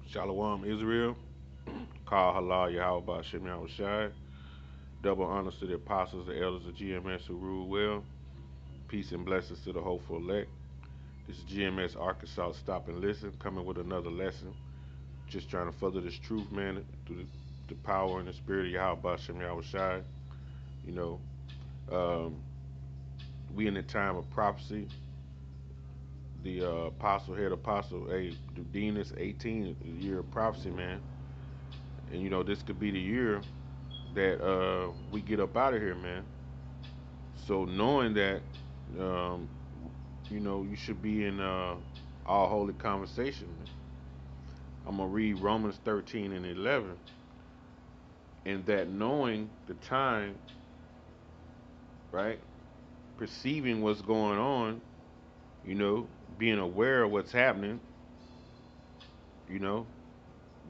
Shalom, Israel. Call halal Yahweh Shem Shai. Double honors to the apostles, the elders of GMS who rule well. Peace and blessings to the hopeful elect. This is GMS Arkansas. Stop and listen. Coming with another lesson. Just trying to further this truth, man, through the power and the spirit of Yahweh Shem Shai. You know, um, we in the time of prophecy. The head apostle, the Dean is 18, the year of prophecy, man. And this could be the year that we get up out of here, man. So knowing that, um, you should be in all holy conversation. I'm gonna read Romans 13 and 11, and that knowing the time, right, perceiving what's going on, you know, being aware of what's happening, you know,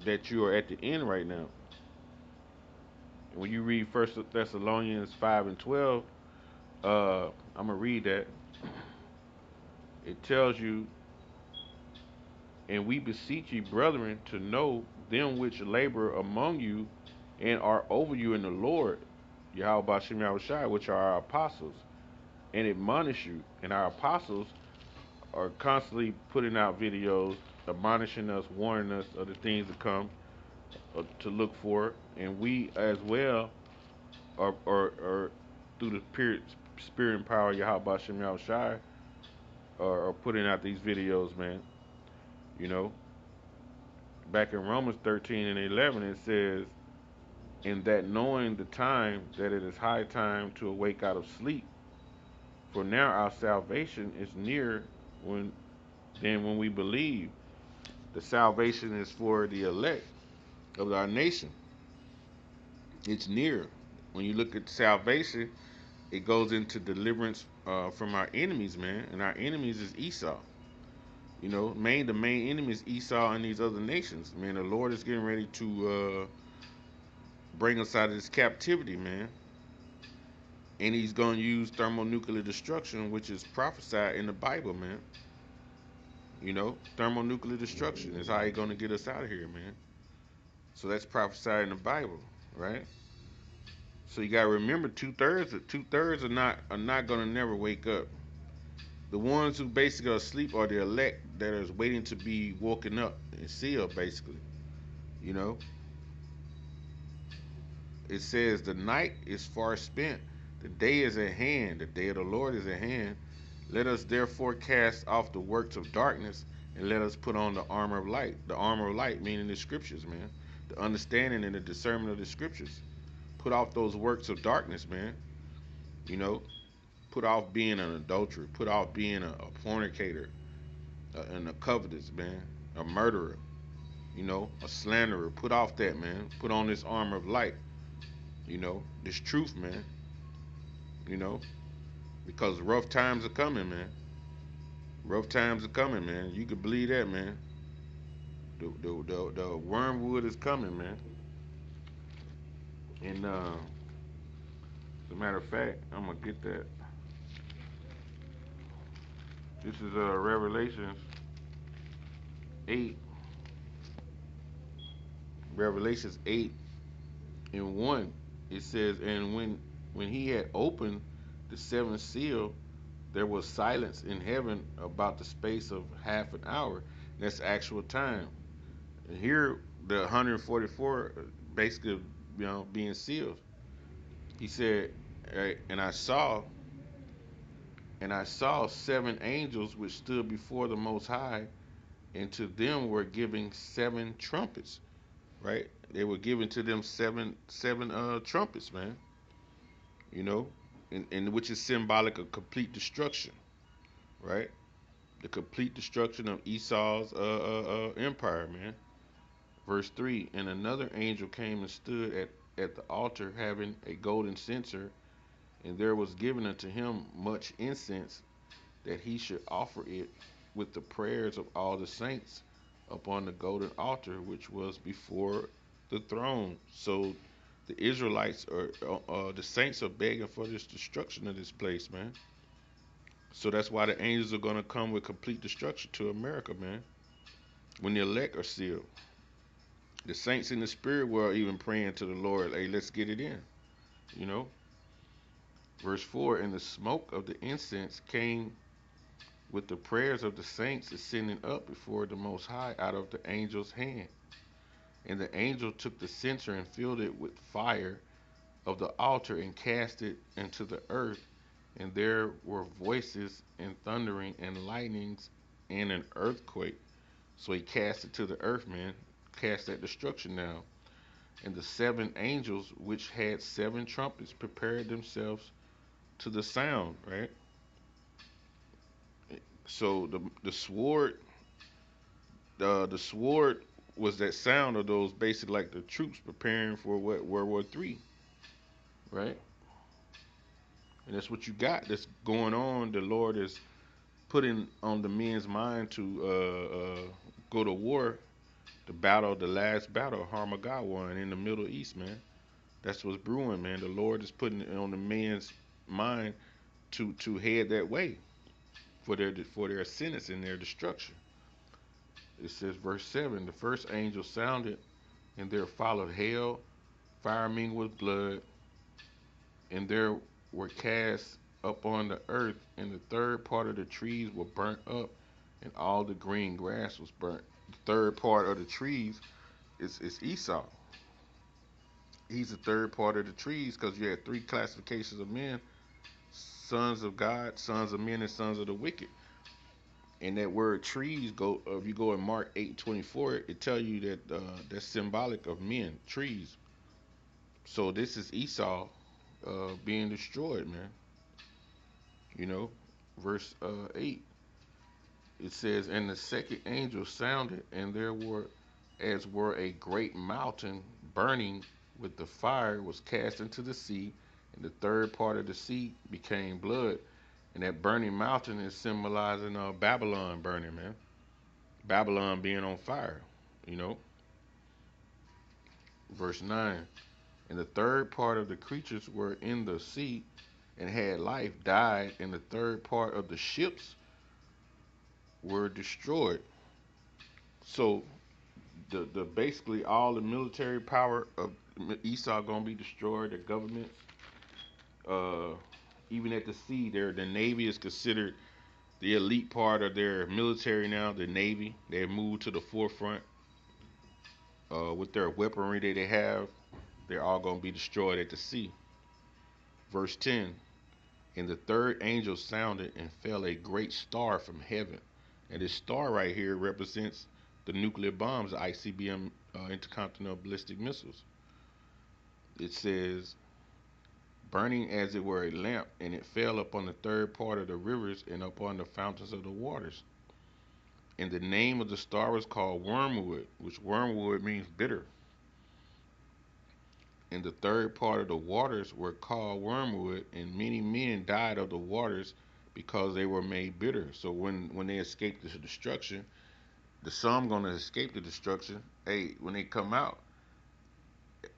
that you are at the end right now. When you read First Thessalonians 5 and 12, I'm gonna read that. It tells you, and we beseech you, brethren, to know them which labor among you and are over you in the Lord, Yahweh Shem Yahushai, which are our apostles, and admonish you. And our apostles are constantly putting out videos, admonishing us, warning us of the things to come, to look for. And we as well are through the spirit and power of Yahweh Shem Yahushai, are putting out these videos, man. You know, back in Romans 13 and 11, it says, in that knowing the time that it is high time to awake out of sleep, for now our salvation is near when when we believe. The salvation is for the elect of our nation. It's near. When you look at salvation, it goes into deliverance from our enemies, man. And our enemies is Esau. The main enemy is Esau and these other nations. Man, the Lord is getting ready to bring us out of this captivity, man. And he's going to use thermonuclear destruction, which is prophesied in the Bible, man. Thermonuclear destruction is how he's going to get us out of here, man. So that's prophesied in the Bible, right? So you got to remember, two thirds are not going to never wake up. The ones who basically are asleep are the elect that is waiting to be woken up and sealed, basically. You know, it says the night is far spent, the day is at hand, the day of the Lord is at hand. Let us therefore cast off the works of darkness and let us put on the armor of light. The armor of light meaning the scriptures, man. The understanding and the discernment of the scriptures. Put off those works of darkness, man. You know, put off being an adulterer, put off being a fornicator, and a covetous, man, a murderer, a slanderer. Put off that, man. Put on this armor of light, this truth, man, you know, because rough times are coming, man. Rough times are coming, man. You could believe that, man. The wormwood is coming, man. And as a matter of fact, I'm gonna get that. This is Revelations 8, Revelations 8 and 1. It says, and when he had opened the seventh seal, there was silence in heaven about the space of half an hour. That's actual time. And here, the 144 basically, being sealed. He said, and I saw seven angels which stood before the Most High, and to them were giving seven trumpets. Right? They were given to them seven trumpets, man. You know, and which is symbolic of complete destruction. Right? The complete destruction of Esau's empire, man. Verse 3, and another angel came and stood at the altar having a golden censer, and there was given unto him much incense, that he should offer it with the prayers of all the saints upon the golden altar which was before the throne. So the Israelites the saints are begging for this destruction of this place, man. So that's why the angels are going to come with complete destruction to America, man, when the elect are sealed. The saints in the spirit world even praying to the Lord, hey, let's get it in. You know, verse 4, and the smoke of the incense came with the prayers of the saints ascending up before the Most High out of the angel's hand. And the angel took the censer and filled it with fire of the altar and cast it into the earth. And there were voices and thundering and lightnings and an earthquake. So he cast it to the earth, man. Cast that destruction down. And the seven angels, which had seven trumpets, prepared themselves to the sound, right? So the sword, the sword was that sound of those basically like the troops preparing for what World War III, right? And that's what you got that's going on. The Lord is putting on the men's mind to go to war, the battle, the last battle, Harmageddon in the Middle East, man. That's what's brewing, man. The Lord is putting it on the men's mind to head that way for their sentence and their destruction. It says, verse 7, the first angel sounded, and there followed hail, fire mingled with blood, and there were cast up on the earth, and the third part of the trees were burnt up, and all the green grass was burnt. The third part of the trees is Esau. He's the third part of the trees because you had three classifications of men: sons of God, sons of men, and sons of the wicked. And that word trees go. If you go in Mark 8:24, it tell you that that's symbolic of men, trees. So this is Esau being destroyed, man. You know, verse 8. It says, and the second angel sounded, and there were, as were a great mountain burning with the fire, was cast into the sea, and the third part of the sea became blood. And that burning mountain is symbolizing Babylon burning, man. Babylon being on fire, you know. Verse 9. And the third part of the creatures were in the sea and had life, died, and the third part of the ships were destroyed. So the basically all the military power of Esau gonna be destroyed. The government, uh, even at the sea, the navy is considered the elite part of their military now. The navy, they've moved to the forefront with their weaponry that they have. They're all gonna be destroyed at the sea. Verse 10. And the third angel sounded, and fell a great star from heaven. And this star right here represents the nuclear bombs, the ICBM, intercontinental ballistic missiles. It says, burning as it were a lamp, and it fell upon the third part of the rivers and upon the fountains of the waters. And the name of the star was called Wormwood, which wormwood means bitter. And the third part of the waters were called wormwood, and many men died of the waters because they were made bitter. So when they escaped the destruction, the some gonna escape the destruction. Hey, when they come out,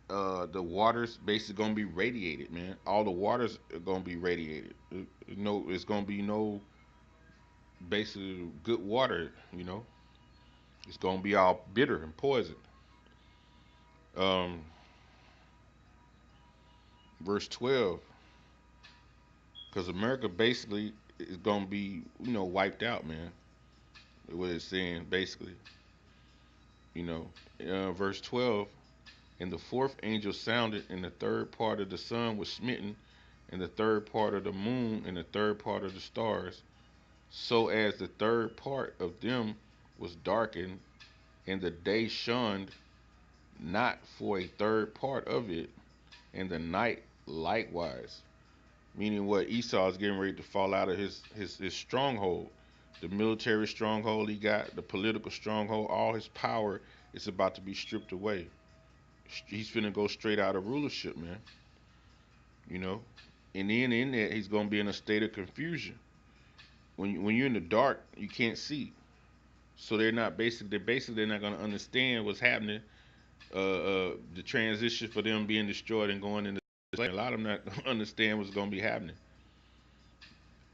the waters basically gonna be radiated, man. All the waters are gonna be radiated. No, it's gonna be no basically good water. You know, it's gonna be all bitter and poison. Um, verse 12, because America basically is gonna be wiped out, man. What it's saying basically, you know. Verse 12, and the fourth angel sounded, and the third part of the sun was smitten, and the third part of the moon, and the third part of the stars, so as the third part of them was darkened, and the day shunned not for a third part of it, and the night likewise. Meaning what Esau is getting ready to fall out of his stronghold. The military stronghold he got, the political stronghold, all his power is about to be stripped away. He's finna go straight out of rulership, man. You know? And then in that, he's gonna be in a state of confusion. When you're in the dark, you can't see. So they're not gonna understand what's happening. The transition for them being destroyed and going into a lot of them not gonna understand what's gonna be happening.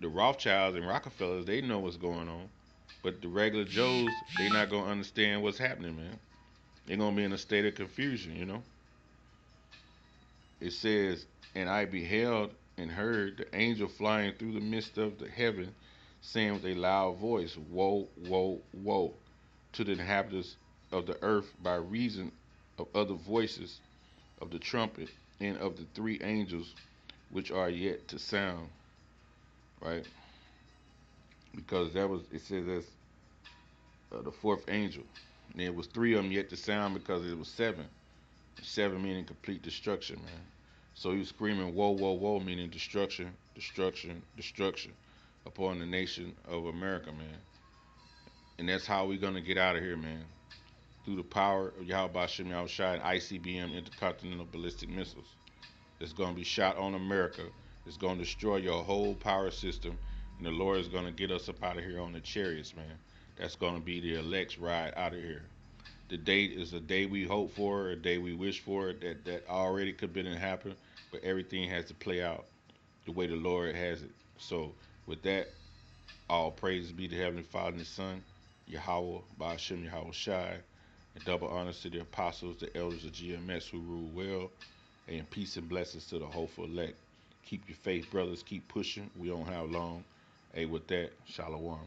The Rothschilds and Rockefellers, they know what's going on, but the regular Joes, they not gonna understand what's happening, man. They're gonna be in a state of confusion, you know. It says, and I beheld and heard the angel flying through the midst of the heaven, saying with a loud voice, Woe, woe, woe to the inhabitants of the earth by reason of other voices of the trumpet and of the three angels which are yet to sound. Right? Because that was, it says that's the fourth angel. And there was three of them yet to sound because it was seven. Seven meaning complete destruction, man. So he was screaming, Whoa, whoa, whoa, meaning destruction, destruction, destruction upon the nation of America, man. And that's how we're going to get out of here, man. Through the power of Yahweh Shem Yahushua and ICBM intercontinental ballistic missiles. It's going to be shot on America. It's going to destroy your whole power system. And the Lord is going to get us up out of here on the chariots, man. That's going to be the elect's ride out of here. The date is a day we hope for, a day we wish for, that already could have been and happen, but everything has to play out the way the Lord has it. So with that, all praise be to Heavenly Father and His Son, Yahweh, Ba'ashem Yahweh Shai, and double honors to the apostles, the elders of GMS who rule well, and peace and blessings to the hopeful elect. Keep your faith, brothers. Keep pushing. We don't have long. Hey, with that, Shalom.